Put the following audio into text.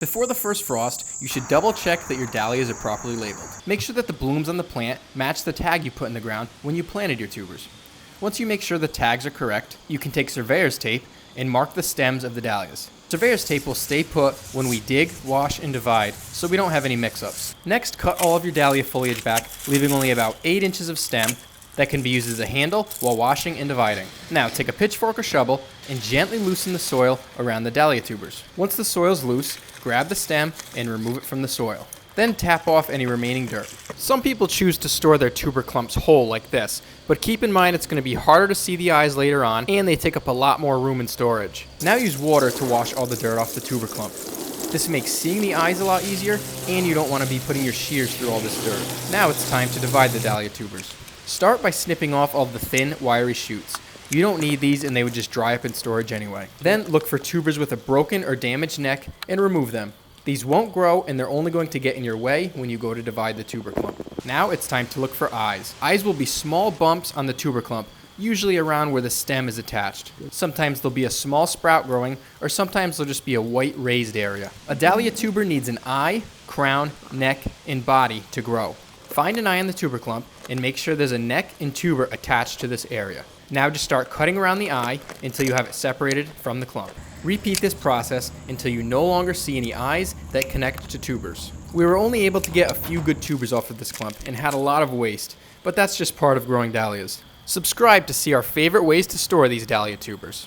Before the first frost, you should double check that your dahlias are properly labeled. Make sure that the blooms on the plant match the tag you put in the ground when you planted your tubers. Once you make sure the tags are correct, you can take surveyor's tape and mark the stems of the dahlias. Surveyor's tape will stay put when we dig, wash, and divide, so we don't have any mix-ups. Next, cut all of your dahlia foliage back, leaving only about 8 inches of stem that can be used as a handle while washing and dividing. Now, take a pitchfork or shovel and gently loosen the soil around the dahlia tubers. Once the soil is loose, grab the stem and remove it from the soil. Then tap off any remaining dirt. Some people choose to store their tuber clumps whole like this, but keep in mind it's going to be harder to see the eyes later on, and they take up a lot more room in storage. Now use water to wash all the dirt off the tuber clump. This makes seeing the eyes a lot easier, and you don't want to be putting your shears through all this dirt. Now it's time to divide the dahlia tubers. Start by snipping off all the thin, wiry shoots. You don't need these and they would just dry up in storage anyway. Then look for tubers with a broken or damaged neck and remove them. These won't grow and they're only going to get in your way when you go to divide the tuber clump. Now it's time to look for eyes. Eyes will be small bumps on the tuber clump, usually around where the stem is attached. Sometimes there'll be a small sprout growing, or sometimes there'll just be a white raised area. A dahlia tuber needs an eye, crown, neck, and body to grow. Find an eye on the tuber clump and make sure there's a neck and tuber attached to this area. Now just start cutting around the eye until you have it separated from the clump. Repeat this process until you no longer see any eyes that connect to tubers. We were only able to get a few good tubers off of this clump and had a lot of waste, but that's just part of growing dahlias. Subscribe to see our favorite ways to store these dahlia tubers.